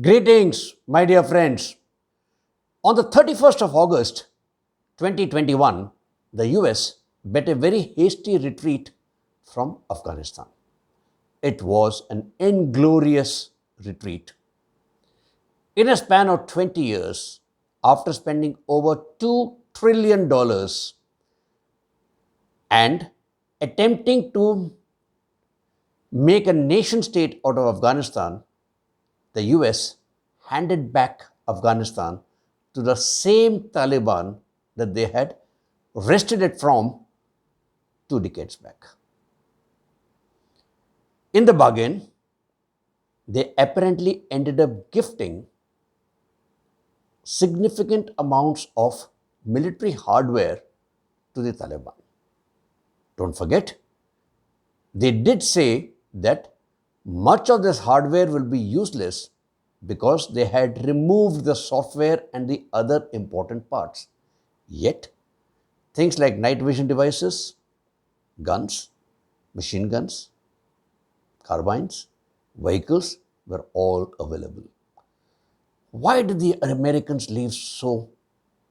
Greetings, my dear friends. On the 31st of August 2021, the US bet a very hasty retreat from Afghanistan. It was an inglorious retreat. In a span of 20 years, after spending over $2 trillion and attempting to make a nation state out of Afghanistan, the US handed back Afghanistan to the same Taliban that they had wrested it from 2 decades back. In the bargain, they apparently ended up gifting significant amounts of military hardware to the Taliban. Don't forget, they did say that much of this hardware will be useless because they had removed the software and the other important parts. Yet, things like night vision devices, guns, machine guns, carbines, vehicles were all available. Why did the Americans leave so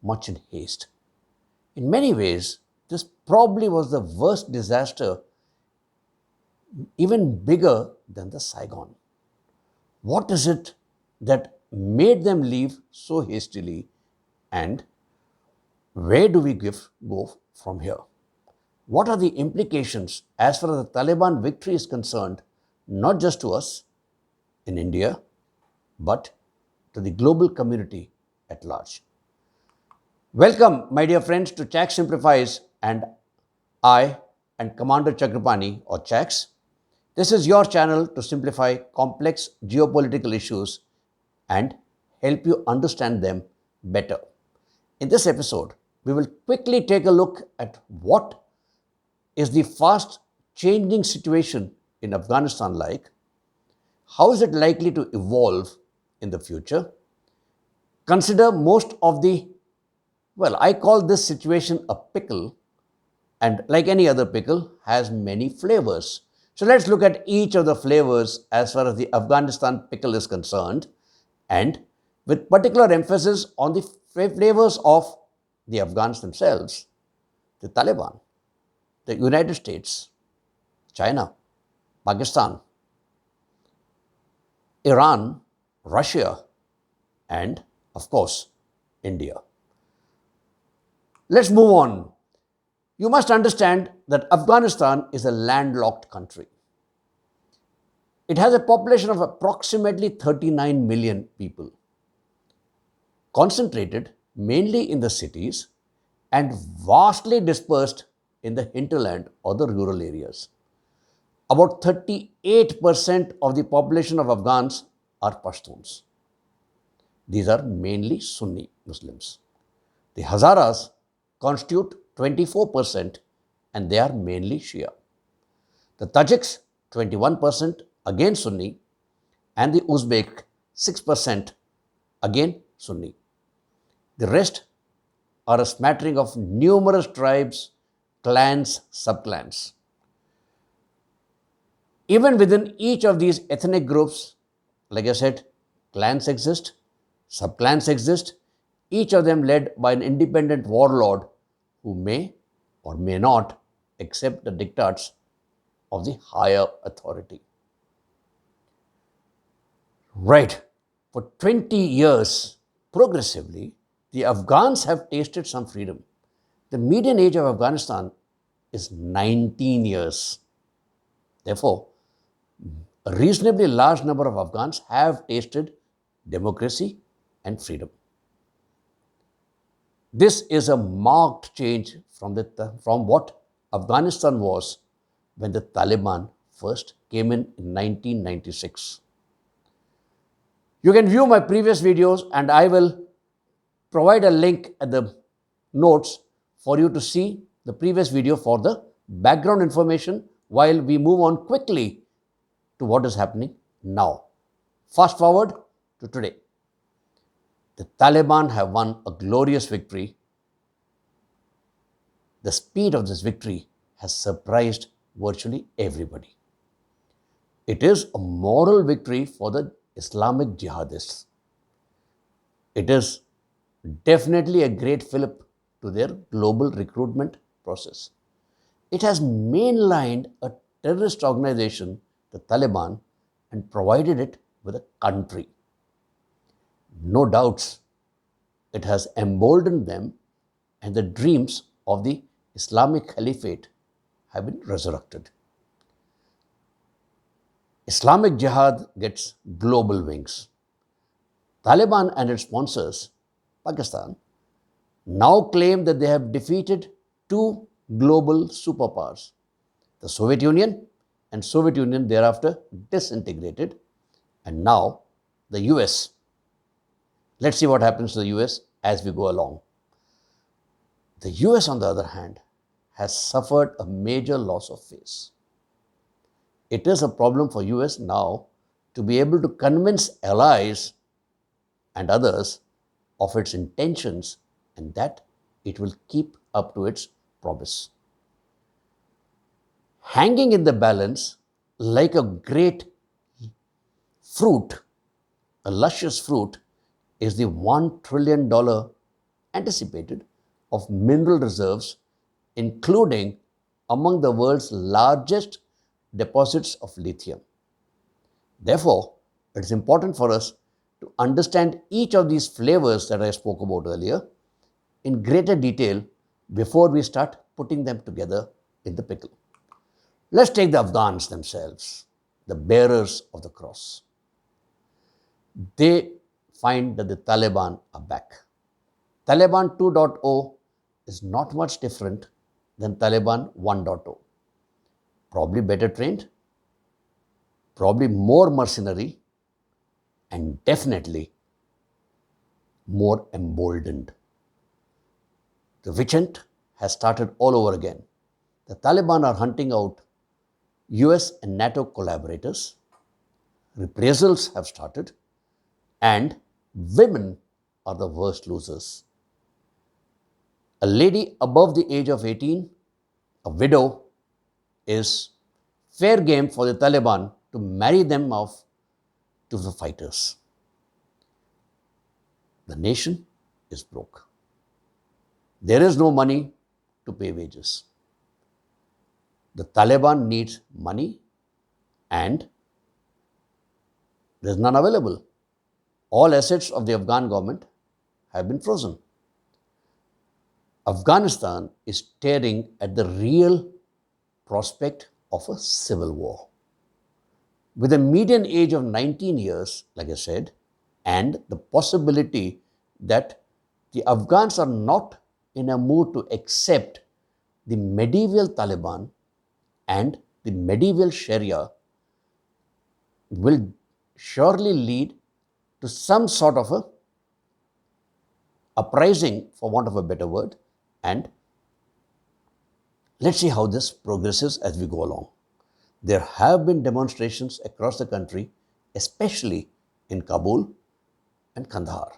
much in haste? In many ways, this probably was the worst disaster, even bigger than the Saigon. What is it that made them leave so hastily, and where do we go from here? What are the implications as far as the Taliban victory is concerned, not just to us in India, but to the global community at large? Welcome, my dear friends, to Chak Simplifies, and I and Commander Chakrapani, or Chaks. This is your channel to simplify complex geopolitical issues and help you understand them better. In this episode, we will quickly take a look at what is the fast changing situation in Afghanistan like, how is it likely to evolve in the future, consider most of the, I call this situation a pickle, and like any other pickle, has many flavors. So let's look at each of the flavors as far as the Afghanistan pickle is concerned, and with particular emphasis on the flavors of the Afghans themselves, the Taliban, the United States, China, Pakistan, Iran, Russia, and of course, India. Let's move on. You must understand that Afghanistan is a landlocked country. It has a population of approximately 39 million people, concentrated mainly in the cities and vastly dispersed in the hinterland or the rural areas. About 38% of the population of Afghans are Pashtuns. These are mainly Sunni Muslims. The Hazaras constitute 24% and they are mainly Shia. The Tajiks, 21%, again Sunni, and the Uzbek, 6%, again Sunni. The rest are a smattering of numerous tribes, clans, subclans. Even within each of these ethnic groups, like I said, clans exist, subclans exist, each of them led by an independent warlord who may or may not accept the diktats of the higher authority. Right, for 20 years, progressively, the Afghans have tasted some freedom. The median age of Afghanistan is 19 years. Therefore, a reasonably large number of Afghans have tasted democracy and freedom. This is a marked change from what Afghanistan was when the Taliban first came in 1996. You can view my previous videos, and I will provide a link at the notes for you to see the previous video for the background information while we move on quickly to what is happening now. Fast forward to today. The Taliban have won a glorious victory. The speed of this victory has surprised virtually everybody. It is a moral victory for the Islamic jihadists. It is definitely a great fillip to their global recruitment process. It has mainlined a terrorist organization, the Taliban, and provided it with a country. No doubts, it has emboldened them, and the dreams of the Islamic Caliphate have been resurrected. Islamic Jihad gets global wings. Taliban and its sponsors, Pakistan, now claim that they have defeated two global superpowers, the Soviet Union, and Soviet Union thereafter disintegrated, and now the US. Let's see what happens to the US as we go along. The US, on the other hand, has suffered a major loss of face. It is a problem for US now to be able to convince allies and others of its intentions and that it will keep up to its promise. Hanging in the balance like a great fruit, a luscious fruit, is the $1 trillion anticipated of mineral reserves, including among the world's largest deposits of lithium. Therefore, it is important for us to understand each of these flavors that I spoke about earlier in greater detail before we start putting them together in the pickle. Let's take the Afghans themselves, the bearers of the cross. They find that the Taliban are back. Taliban 2.0 is not much different than Taliban 1.0. Probably better trained, probably more mercenary, and definitely more emboldened. The witch hunt has started all over again. The Taliban are hunting out US and NATO collaborators. Reprisals have started, and women are the worst losers. A lady above the age of 18, a widow, is fair game for the Taliban to marry them off to the fighters. The nation is broke. There is no money to pay wages. The Taliban needs money and there is none available. All assets of the Afghan government have been frozen. Afghanistan is staring at the real prospect of a civil war. With a median age of 19 years, like I said, and the possibility that the Afghans are not in a mood to accept the medieval Taliban and the medieval Sharia will surely lead to some sort of a uprising, for want of a better word, and let's see how this progresses as we go along. There have been demonstrations across the country, especially in Kabul and Kandahar.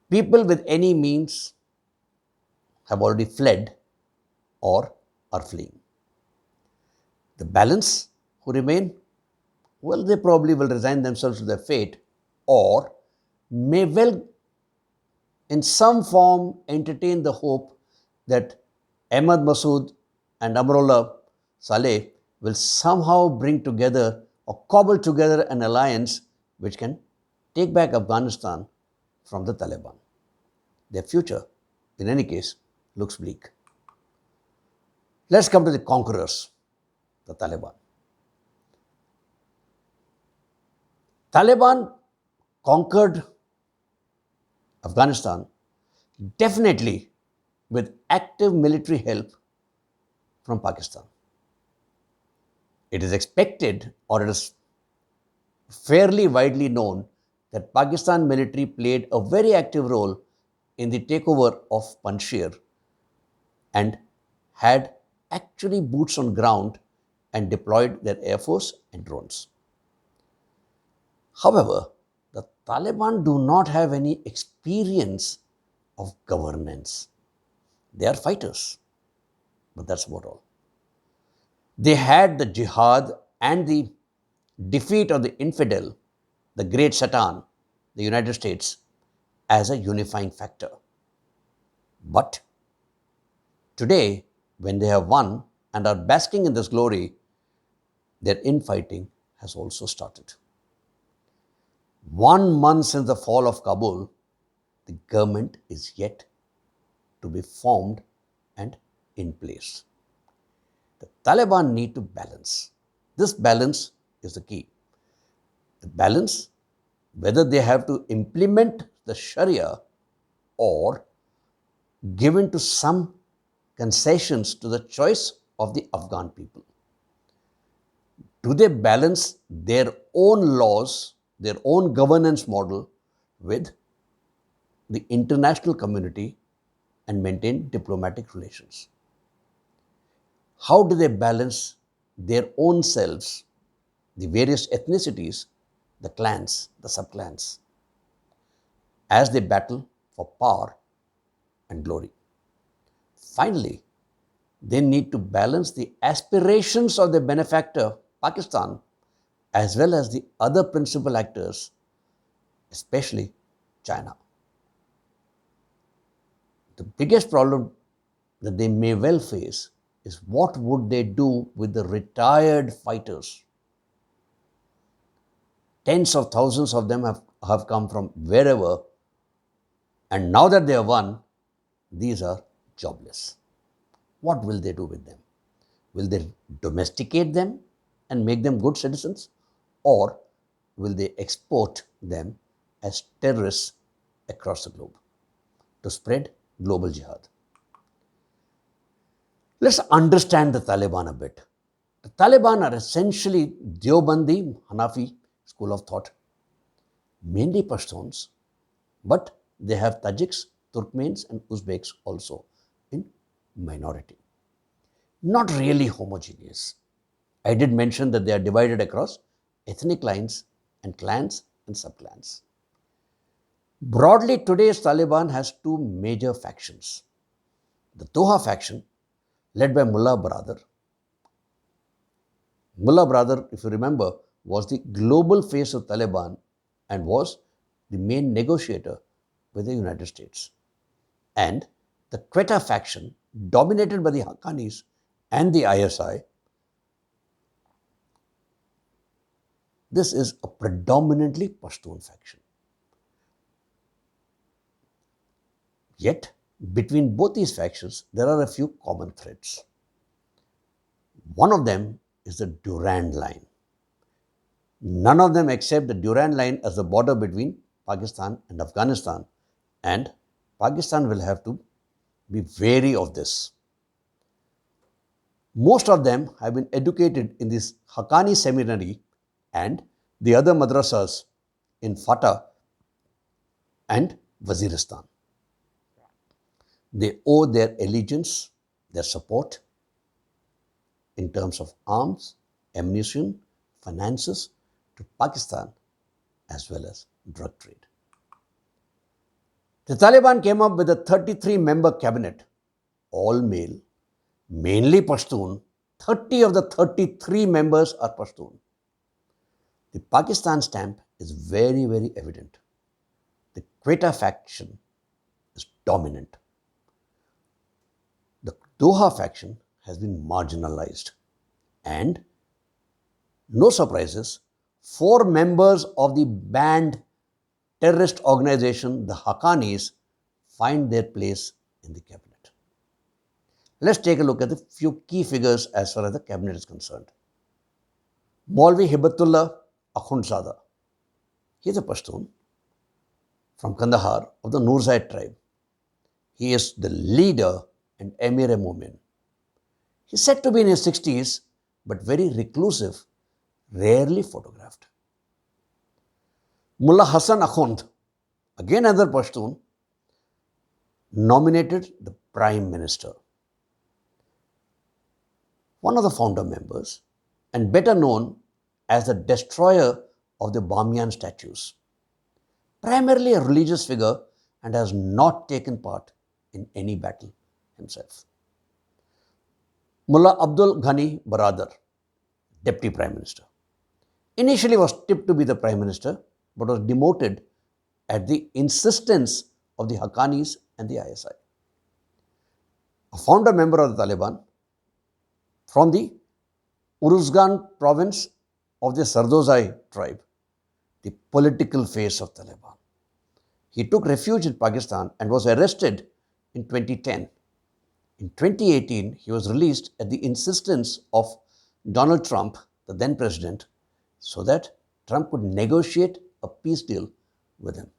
People with any means have already fled or are fleeing. The balance who remain, well, they probably will resign themselves to their fate or may well in some form entertain the hope that Ahmad Masood and Amrullah Saleh will somehow bring together or cobble together an alliance which can take back Afghanistan from the Taliban. Their future, in any case, looks bleak. Let's come to the conquerors, the Taliban. Taliban conquered Afghanistan definitely with active military help from Pakistan. It is expected, or it is fairly widely known, that Pakistan military played a very active role in the takeover of Panjshir and had actually boots on ground and deployed their air force and drones. However, the Taliban do not have any experience of governance. They are fighters, but that's about all. They had the jihad and the defeat of the infidel, the great Satan, the United States, as a unifying factor. But today, when they have won and are basking in this glory, their infighting has also started. 1 month since the fall of Kabul, the government is yet to be formed and in place. The Taliban need to balance. This balance is the key. The balance whether they have to implement the Sharia or give in to some concessions to the choice of the Afghan people. Do they balance their own laws, their own governance model with the international community and maintain diplomatic relations? How do they balance their own selves, the various ethnicities, the clans, the subclans, as they battle for power and glory? Finally, they need to balance the aspirations of their benefactor, Pakistan, as well as the other principal actors, especially China. The biggest problem that they may well face is what would they do with the retired fighters? Tens of thousands of them have come from wherever, and now that they have won, these are jobless. What will they do with them? Will they domesticate them and make them good citizens? Or will they export them as terrorists across the globe to spread global jihad? Let's understand the Taliban a bit. The Taliban are essentially Deobandi Hanafi school of thought, mainly Pashtuns, but they have Tajiks, Turkmens and Uzbeks also in minority. Not really homogeneous. I did mention that they are divided across ethnic lines and clans and subclans. Broadly, today's Taliban has two major factions. The Doha faction, led by Mullah Brother. Mullah Brother, if you remember, was the global face of Taliban and was the main negotiator with the United States. And the Quetta faction, dominated by the Haqqanis and the ISI, this is a predominantly Pashtun faction. Yet, between both these factions, there are a few common threads. One of them is the Durand Line. None of them accept the Durand Line as the border between Pakistan and Afghanistan, and Pakistan will have to be wary of this. Most of them have been educated in this Haqqani seminary and the other madrasas in Fatah and Waziristan. They owe their allegiance, their support in terms of arms, ammunition, finances to Pakistan as well as drug trade. The Taliban came up with a 33-member cabinet, all male, mainly Pashtun. 30 of the 33 members are Pashtun. The Pakistan stamp is very, very evident. The Quetta faction is dominant. The Doha faction has been marginalized. And, no surprises, 4 members of the banned terrorist organization, the Haqqanis, find their place in the cabinet. Let's take a look at the few key figures as far as the cabinet is concerned. Maulvi Hibatullah Akhundzada. He is a Pashtun from Kandahar of the Nurzai tribe. He is the leader and Emir-e-Mu'min. He is said to be in his 60s, but very reclusive, rarely photographed. Mullah Hassan Akhund, again another Pashtun, nominated the Prime Minister. One of the founder members, and better known as the destroyer of the Bamiyan statues. Primarily a religious figure and has not taken part in any battle himself. Mullah Abdul Ghani Baradar, Deputy Prime Minister. initially was tipped to be the prime minister, but was demoted at the insistence of the Haqqanis and the ISI. A founder member of the Taliban from the Uruzgan province of the Sardozai tribe, the political face of Taliban. He took refuge in Pakistan and was arrested in 2010. In 2018, he was released at the insistence of Donald Trump, the then president, so that Trump could negotiate a peace deal with him.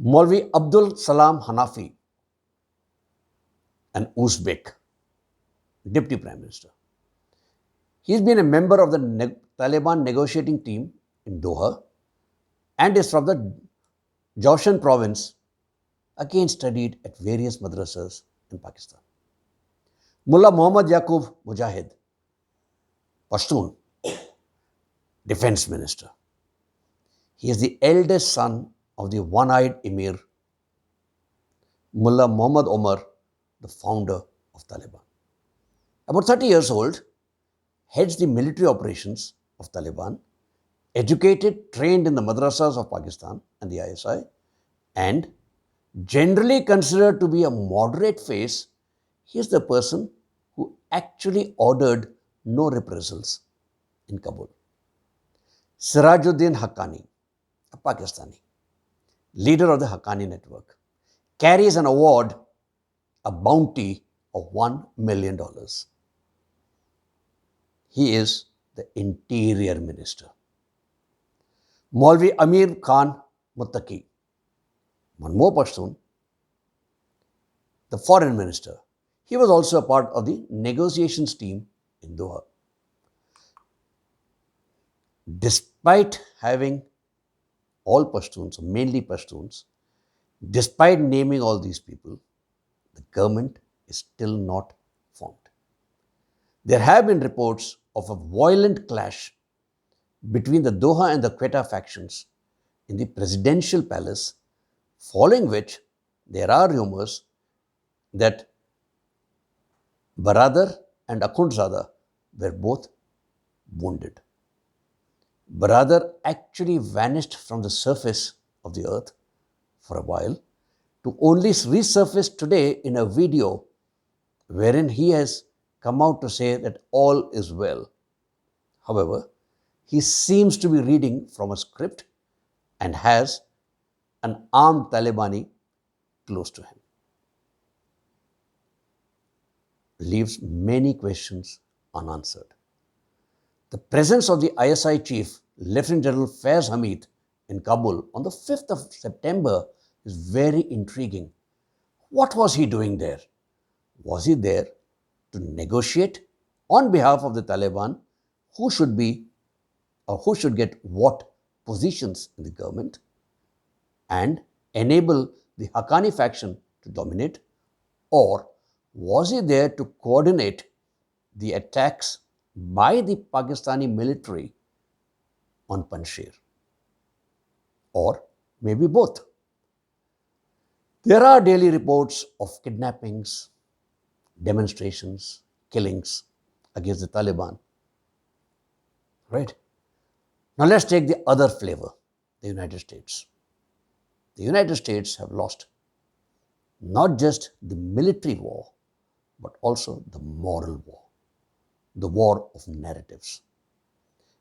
Maulvi Abdul Salam Hanafi, an Uzbek, deputy prime minister. He's been a member of the Taliban negotiating team in Doha and is from the Joshan province, again studied at various madrasas in Pakistan. Mullah Muhammad Yaqub Mujahid, Pashtun, defense minister. He is the eldest son of the one-eyed emir, Mullah Muhammad Omar, the founder of Taliban. About 30 years old, heads the military operations of Taliban, educated, trained in the madrasas of Pakistan and the ISI, and generally considered to be a moderate face. He is the person who actually ordered no reprisals in Kabul. Sirajuddin Haqqani, a Pakistani, leader of the Haqqani network, carries an award, a bounty of $1 million. He is the interior minister. Maulvi Amir Khan Muttaqi, one more Pashtun, the foreign minister. He was also a part of the negotiations team in Doha. Despite having all Pashtuns, mainly Pashtuns, despite naming all these people, the government is still not formed. There have been reports of a violent clash between the Doha and the Quetta factions in the presidential palace, following which there are rumors that Baradar and Akhundzada were both wounded. Baradar actually vanished from the surface of the earth for a while to only resurface today in a video wherein he has come out to say that all is well. However, he seems to be reading from a script and has an armed Talibani close to him. Leaves many questions unanswered. The presence of the ISI chief, Lieutenant General Faiz Hamid, in Kabul on the 5th of September is very intriguing. What was he doing there? Was he there to negotiate on behalf of the Taliban who should be or who should get what positions in the government and enable the Haqqani faction to dominate? Or was he there to coordinate the attacks by the Pakistani military on Panjshir? Or maybe both. There are daily reports of kidnappings, demonstrations, killings against the Taliban. Right? Now let's take the other flavor, the United States. The United States have lost not just the military war, but also the moral war, the war of narratives.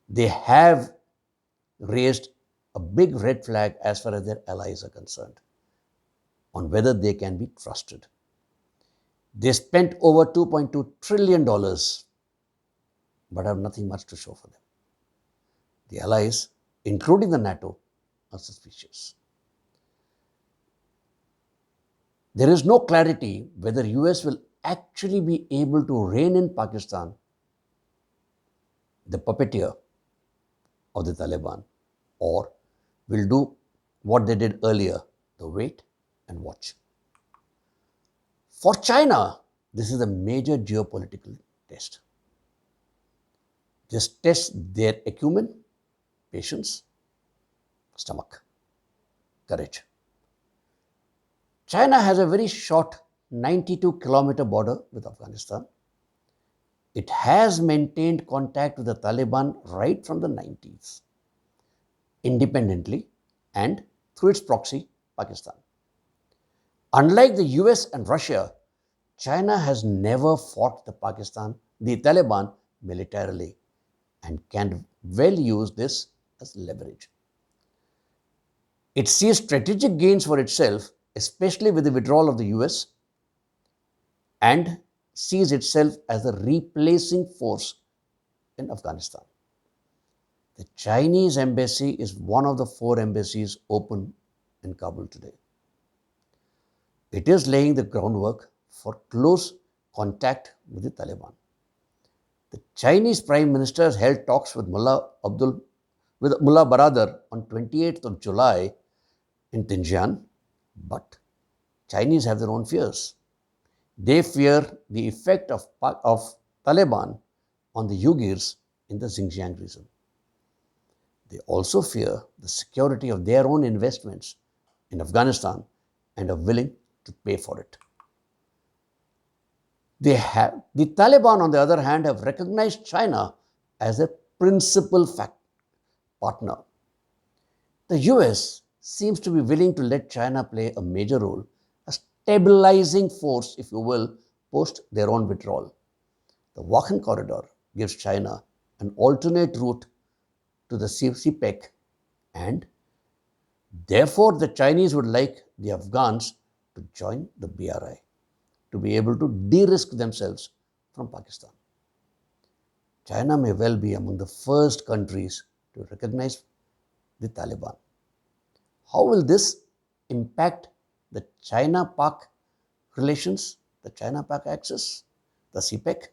They have raised a big red flag as far as their allies are concerned on whether they can be trusted. They spent over $2.2 trillion, but have nothing much to show for them. The allies, including the NATO, are suspicious. There is no clarity whether US will actually be able to rein in Pakistan, the puppeteer of the Taliban, or will do what they did earlier, the wait and watch. For China, this is a major geopolitical test. This tests their acumen, patience, stomach, courage. China has a very short 92-kilometer border with Afghanistan. It has maintained contact with the Taliban right from the 90s, independently and through its proxy, Pakistan. Unlike the US and Russia, China has never fought the Taliban militarily, and can well use this as leverage. It sees strategic gains for itself, especially with the withdrawal of the US, and sees itself as a replacing force in Afghanistan. The Chinese embassy is one of the 4 embassies open in Kabul today. It is laying the groundwork for close contact with the Taliban. The Chinese Prime Minister has held talks with Mullah Baradar on 28th of July in Xinjiang, but Chinese have their own fears. They fear the effect of Taliban on the Uyghurs in the Xinjiang region. They also fear the security of their own investments in Afghanistan and are willing to pay for it. The Taliban, on the other hand, have recognized China as a principal partner. The US seems to be willing to let China play a major role, a stabilizing force, if you will, post their own withdrawal. The Wakhan corridor gives China an alternate route to the CPEC, and therefore the Chinese would like the Afghans to join the BRI, to be able to de-risk themselves from Pakistan. China may well be among the first countries to recognize the Taliban. How will this impact the China-Pak relations, the China-Pak axis, the CPEC?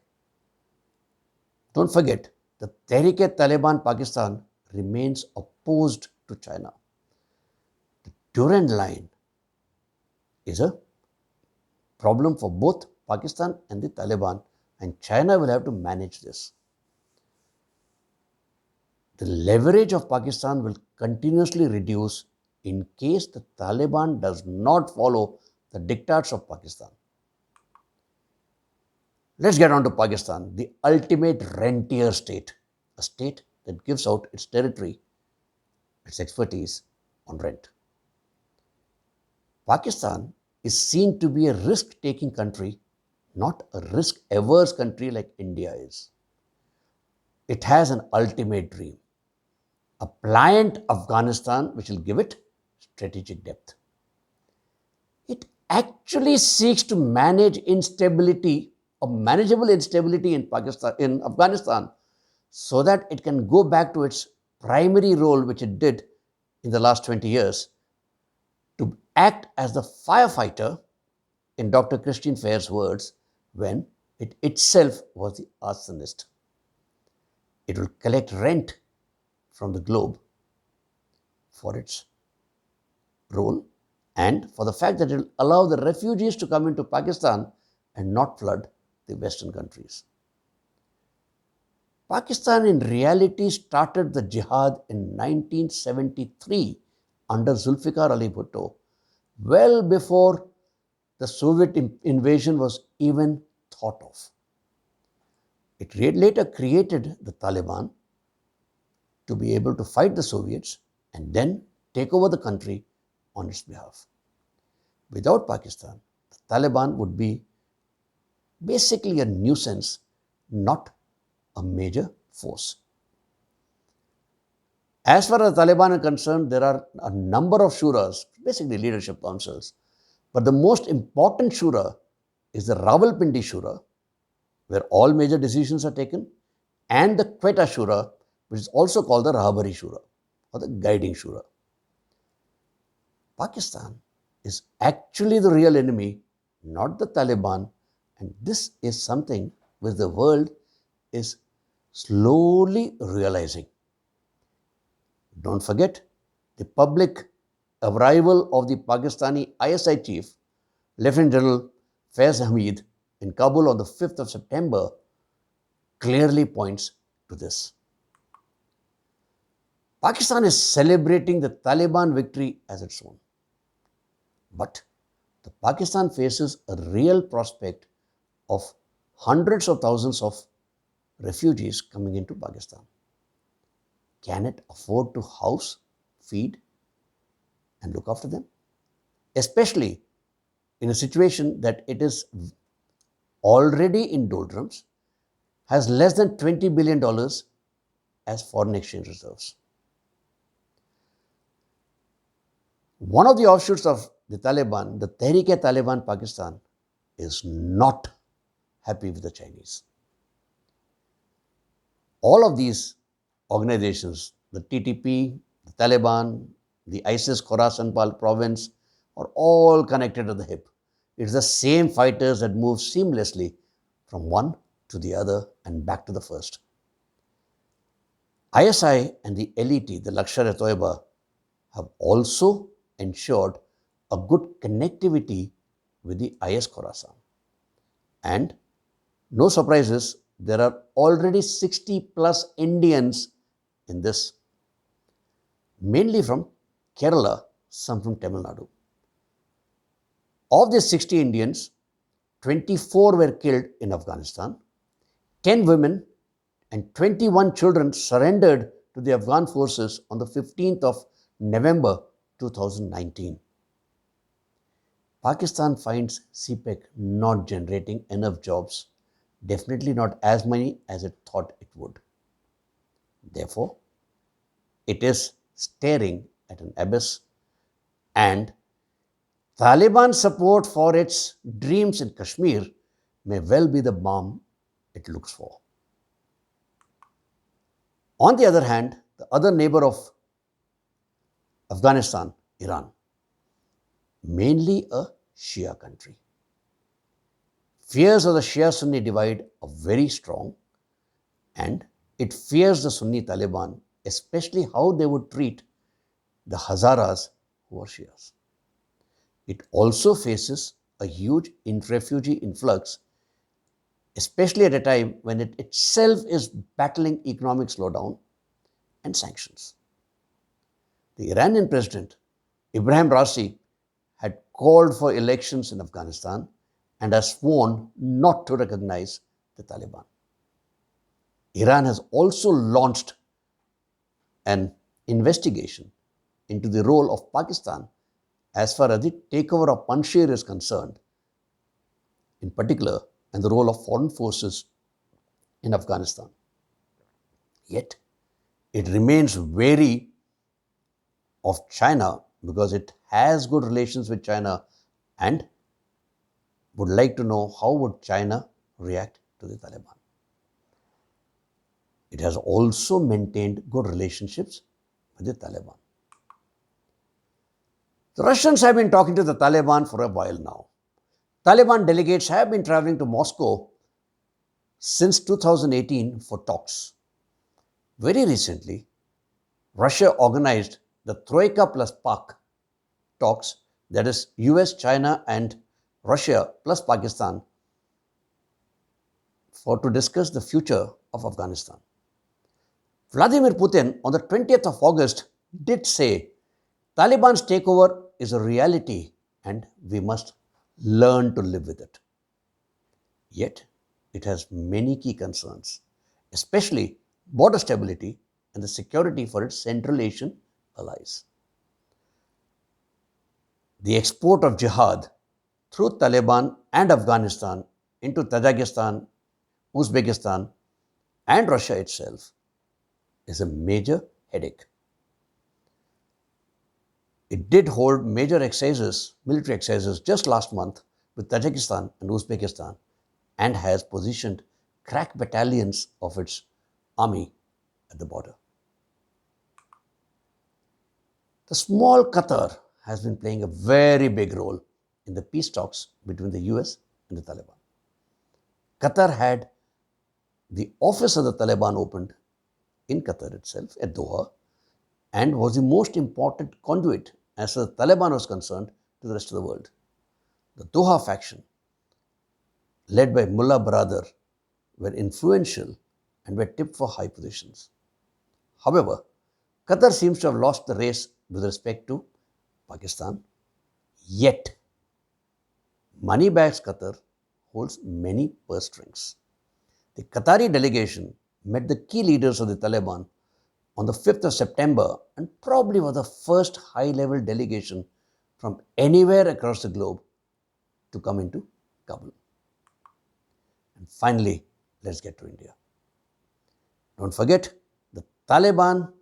Don't forget, the Tehrik-e-Taliban Pakistan remains opposed to China. The Durand line is a problem for both Pakistan and the Taliban, and China will have to manage this. The leverage of Pakistan will continuously reduce in case the Taliban does not follow the diktats of Pakistan. Let's get on to Pakistan, the ultimate rentier state, a state that gives out its territory, its expertise on rent. Pakistan is seen to be a risk-taking country, not a risk-averse country like India is. It has an ultimate dream, a pliant Afghanistan which will give it strategic depth. It actually seeks to manage instability, or manageable instability in Afghanistan, so that it can go back to its primary role, which it did in the last 20 years, to act as the firefighter, in Dr. Christine Fair's words, when it itself was the arsonist. It will collect rent from the globe for its role and for the fact that it will allow the refugees to come into Pakistan and not flood the Western countries. Pakistan in reality started the jihad in 1973 under Zulfikar Ali Bhutto, well before the Soviet invasion was even thought of. It later created the Taliban to be able to fight the Soviets and then take over the country on its behalf. Without Pakistan, the Taliban would be basically a nuisance, not a major force. As far as the Taliban are concerned, there are a number of shuras, basically leadership councils, but the most important shura is the Rawalpindi Shura, where all major decisions are taken, and the Quetta Shura, which is also called the Rahabari Shura, or the guiding shura. Pakistan is actually the real enemy, not the Taliban, and this is something which the world is slowly realizing. Don't forget the public arrival of the Pakistani ISI chief, Lieutenant General Faiz Hamid, in Kabul on the 5th of September clearly points to this. Pakistan is celebrating the Taliban victory as its own. But the Pakistan faces a real prospect of hundreds of thousands of refugees coming into Pakistan. Can it afford to house, feed, and look after them? Especially in a situation that it is already in doldrums, has less than $20 billion as foreign exchange reserves. One of the offshoots of the Taliban, the Tehrik-e-Taliban Pakistan, is not happy with the Chinese. All of these organizations, the TTP, the Taliban, the ISIS Khorasan province, are all connected at the hip. It's the same fighters that move seamlessly from one to the other and back to the first. ISI and the LET, the Lashkar-e-Toiba, have also ensured a good connectivity with the IS Khorasan. And no surprises, there are already 60 plus Indians in this, mainly from Kerala, some from Tamil Nadu. Of these 60 Indians, 24 were killed in Afghanistan, 10 women and 21 children surrendered to the Afghan forces on the 15th of November 2019. Pakistan finds CPEC not generating enough jobs, definitely not as many as it thought it would. Therefore, it is staring at an abyss, and Taliban support for its dreams in Kashmir may well be the balm it looks for. On the other hand, the other neighbor of Afghanistan, Iran, mainly a Shia country. Fears of the Shia-Sunni divide are very strong, and it fears the Sunni Taliban, especially how they would treat the Hazaras who are Shias. It also faces a huge refugee influx, especially at a time when it itself is battling economic slowdown and sanctions. The Iranian president, Ibrahim Raisi, had called for elections in Afghanistan and has sworn not to recognize the Taliban. Iran has also launched an investigation into the role of Pakistan as far as the takeover of Panjshir is concerned, in particular, and the role of foreign forces in Afghanistan. Yet, it remains wary of China because it has good relations with China and would like to know how would China react to the Taliban. It has also maintained good relationships with the Taliban. The Russians have been talking to the Taliban for a while now. Taliban delegates have been traveling to Moscow since 2018 for talks. Very recently, Russia organized the Troika plus Pak talks, that is US, China and Russia plus Pakistan, to discuss the future of Afghanistan. Vladimir Putin on the 20th of August did say Taliban's takeover is a reality and we must learn to live with it. Yet, it has many key concerns, especially border stability and the security for its Central Asian allies. The export of jihad through Taliban and Afghanistan into Tajikistan, Uzbekistan, and Russia itself is a major headache. It did hold major exercises, military exercises, just last month with Tajikistan and Uzbekistan, and has positioned crack battalions of its army at the border. The small Qatar has been playing a very big role in the peace talks between the US and the Taliban. Qatar had the office of the Taliban opened in Qatar itself, at Doha, and was the most important conduit as far as the Taliban was concerned to the rest of the world. The Doha faction, led by Mullah Baradar, were influential and were tipped for high positions. However, Qatar seems to have lost the race with respect to Pakistan. Yet, Moneybags Qatar holds many purse strings. The Qatari delegation met the key leaders of the Taliban on the 5th of September and probably was the first high-level delegation from anywhere across the globe to come into Kabul. And finally, let's get to India. Don't forget, the Taliban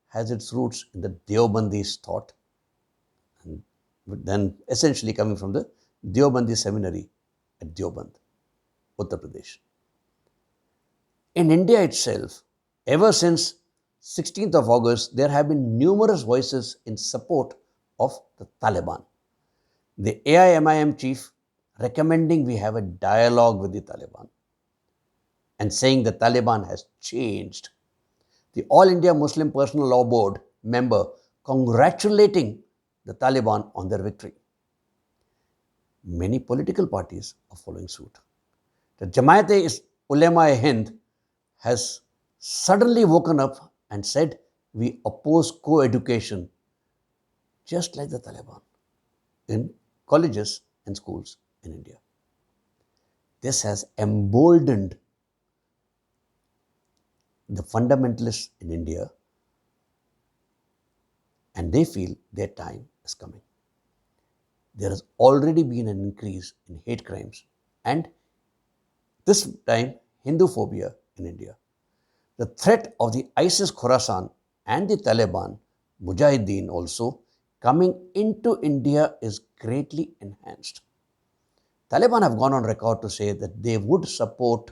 has its roots in the Deobandis thought, and then essentially coming from the Deobandi seminary at Deoband, Uttar Pradesh. In India itself, ever since 16th of August, there have been numerous voices in support of the Taliban. The AIMIM chief recommending we have a dialogue with the Taliban and saying the Taliban has changed. The All India Muslim Personal Law Board member congratulating the Taliban on their victory. Many political parties are following suit. The Jamaat-e-Ulema-e-Hind has suddenly woken up and said, we oppose co-education, just like the Taliban, in colleges and schools in India. This has emboldened the fundamentalists in India, and they feel their time is coming. There has already been an increase in hate crimes and this time Hindu phobia in India. The threat of the ISIS Khorasan and the Taliban Mujahideen also coming into India is greatly enhanced. Taliban have gone on record to say that they would support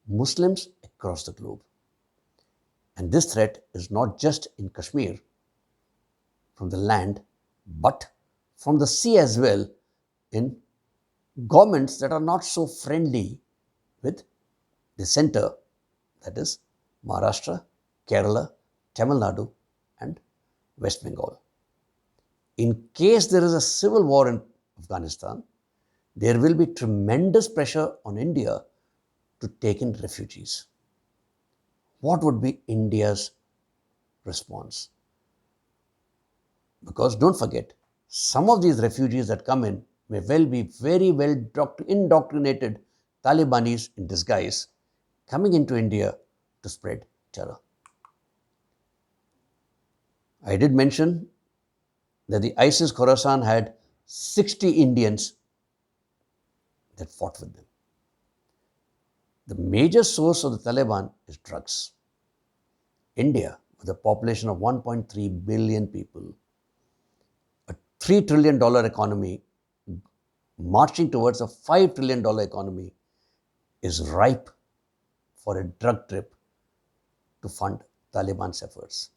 Muslims across the globe. And this threat is not just in Kashmir, from the land, but from the sea as well, in governments that are not so friendly with the center, that is Maharashtra, Kerala, Tamil Nadu, and West Bengal. In case there is a civil war in Afghanistan, there will be tremendous pressure on India to take in refugees. What would be India's response? Because don't forget, some of these refugees that come in may well be very well indoctrinated Talibanis in disguise coming into India to spread terror. I did mention that the ISIS Khorasan had 60 Indians that fought with them. The major source of the Taliban is drugs. India, with a population of 1.3 billion people, a $3 trillion economy marching towards a $5 trillion economy, is ripe for a drug trip to fund Taliban's efforts.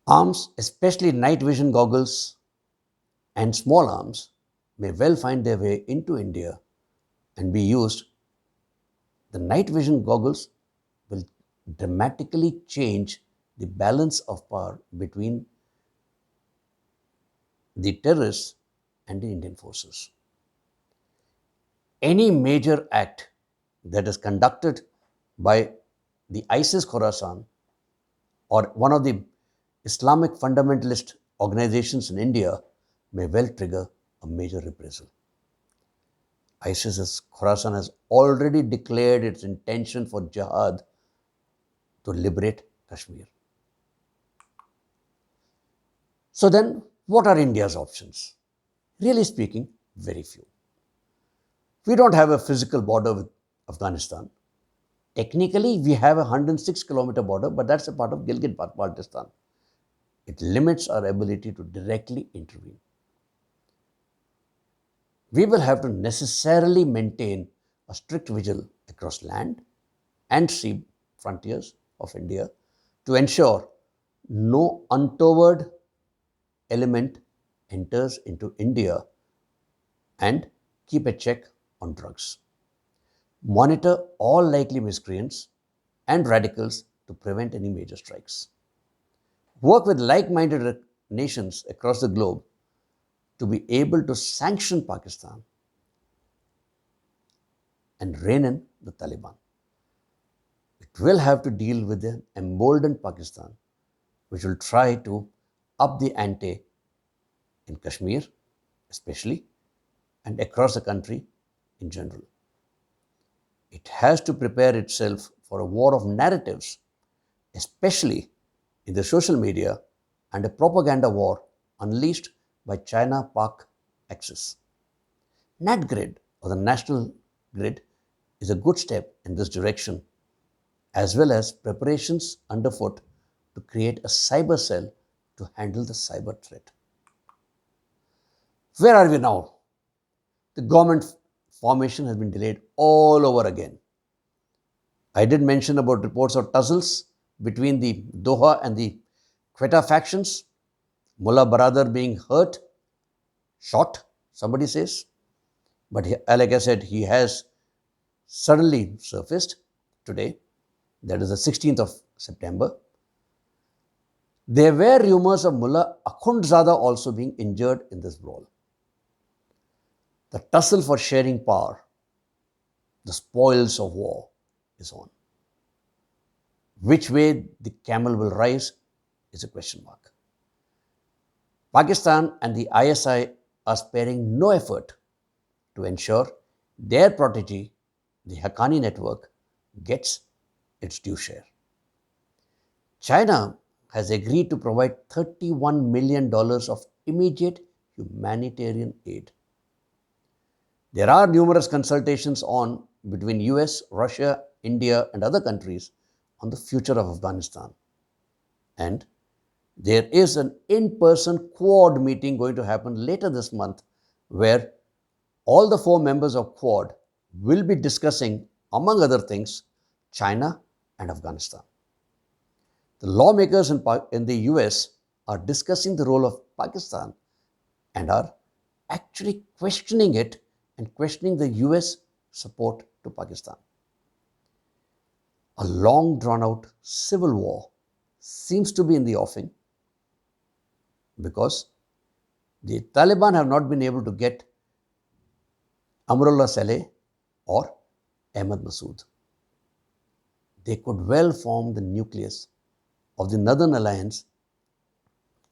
Arms, especially night vision goggles and small arms, may well find their way into India and be used. The night vision goggles will dramatically change the balance of power between the terrorists and the Indian forces. Any major act that is conducted by the ISIS Khorasan or one of the Islamic fundamentalist organizations in India may well trigger a major reprisal. ISIS Khorasan has already declared its intention for jihad to liberate Kashmir. So then, what are India's options? Really speaking, very few. We don't have a physical border with Afghanistan. Technically, we have a 106-kilometer border, but that's a part of Gilgit-Baltistan. It limits our ability to directly intervene. We will have to necessarily maintain a strict vigil across land and sea frontiers of India to ensure no untoward element enters into India and keep a check on drugs. Monitor all likely miscreants and radicals to prevent any major strikes. Work with like-minded nations across the globe to be able to sanction Pakistan and rein in the Taliban. It will have to deal with an emboldened Pakistan, which will try to up the ante in Kashmir, especially, and across the country in general. It has to prepare itself for a war of narratives, especially in the social media, and a propaganda war unleashed by China-Pak axis. NatGrid, or the national grid, is a good step in this direction, as well as preparations underfoot to create a cyber cell to handle the cyber threat. Where are we now? The government formation has been delayed all over again. I did mention about reports of tussles between the Doha and the Quetta factions, Mullah Baradar being hurt, shot, somebody says. But like I said, he has suddenly surfaced today, that is the 16th of September. There were rumors of Mullah Akhundzada also being injured in this brawl. The tussle for sharing power, the spoils of war, is on. Which way the camel will rise is a question mark. Pakistan and the ISI are sparing no effort to ensure their protege, the Haqqani network, gets its due share. China has agreed to provide $31 million of immediate humanitarian aid. There are numerous consultations on between US, Russia, India, and other countries on the future of Afghanistan. And there is an in-person Quad meeting going to happen later this month where all the 4 members of Quad will be discussing, among other things, China and Afghanistan. The lawmakers in the US are discussing the role of Pakistan and are actually questioning it and questioning the US support to Pakistan. A long drawn out civil war seems to be in the offing because the Taliban have not been able to get Amrullah Saleh or Ahmad Massoud. They could well form the nucleus of the Northern Alliance,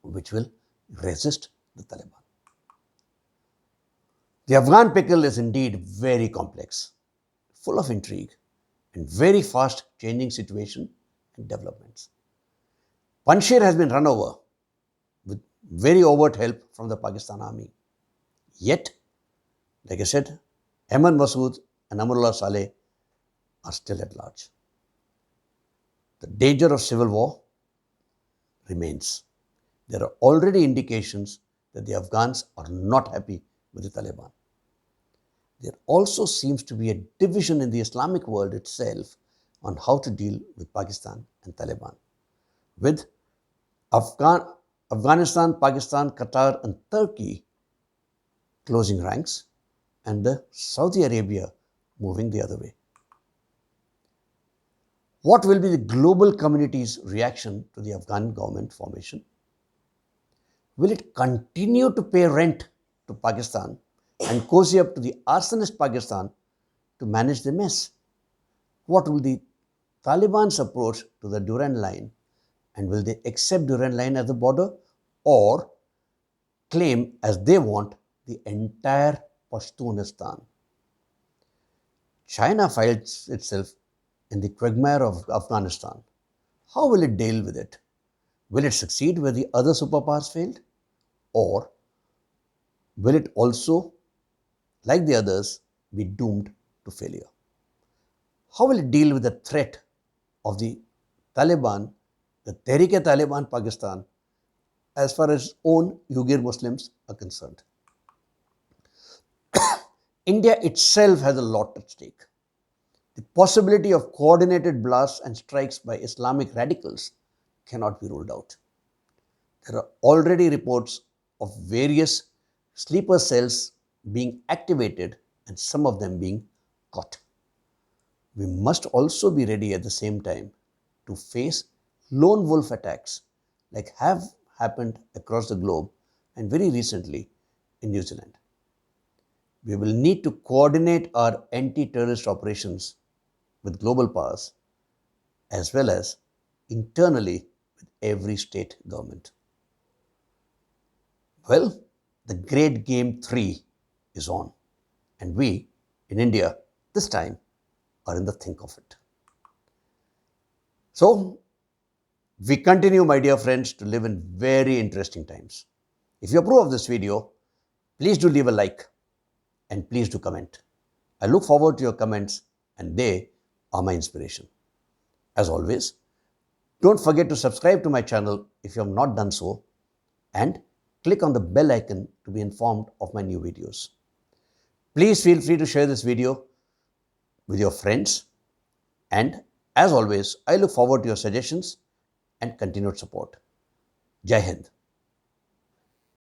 which will resist the Taliban. The Afghan pickle is indeed very complex, full of intrigue, and very fast changing situation and developments. Panjshir has been run over with very overt help from the Pakistan army. Yet, like I said, Ahmad Massoud and Amrullah Saleh are still at large. The danger of civil war remains. There are already indications that the Afghans are not happy with the Taliban. There also seems to be a division in the Islamic world itself on how to deal with Pakistan and Taliban, with Afghanistan, Pakistan, Qatar, and Turkey closing ranks, and the Saudi Arabia moving the other way. What will be the global community's reaction to the Afghan government formation? Will it continue to pay rent to Pakistan and cozy up to the arsonist Pakistan to manage the mess? What will the Taliban's approach to the Durand Line, and will they accept Durand Line as the border or claim as they want the entire Pashtunistan? China finds itself in the quagmire of Afghanistan. How will it deal with it? Will it succeed where the other superpowers failed? Or will it also, like the others, be doomed to failure? How will it deal with the threat of the Taliban, the Tehrik-e-Taliban Pakistan, as far as own Uyghur Muslims are concerned? India itself has a lot at stake. The possibility of coordinated blasts and strikes by Islamic radicals cannot be ruled out. There are already reports of various sleeper cells being activated and some of them being caught. We must also be ready at the same time to face lone wolf attacks like have happened across the globe and very recently in New Zealand. We will need to coordinate our anti-terrorist operations with global powers as well as internally with every state government. Well, the great game 3 is on, and we in India this time are in the thick of it. So, we continue, my dear friends, to live in very interesting times. If you approve of this video, please do leave a like and please do comment. I look forward to your comments and they are my inspiration. As always, don't forget to subscribe to my channel if you have not done so and click on the bell icon to be informed of my new videos. Please feel free to share this video with your friends, and as always, I look forward to your suggestions and continued support. Jai Hind.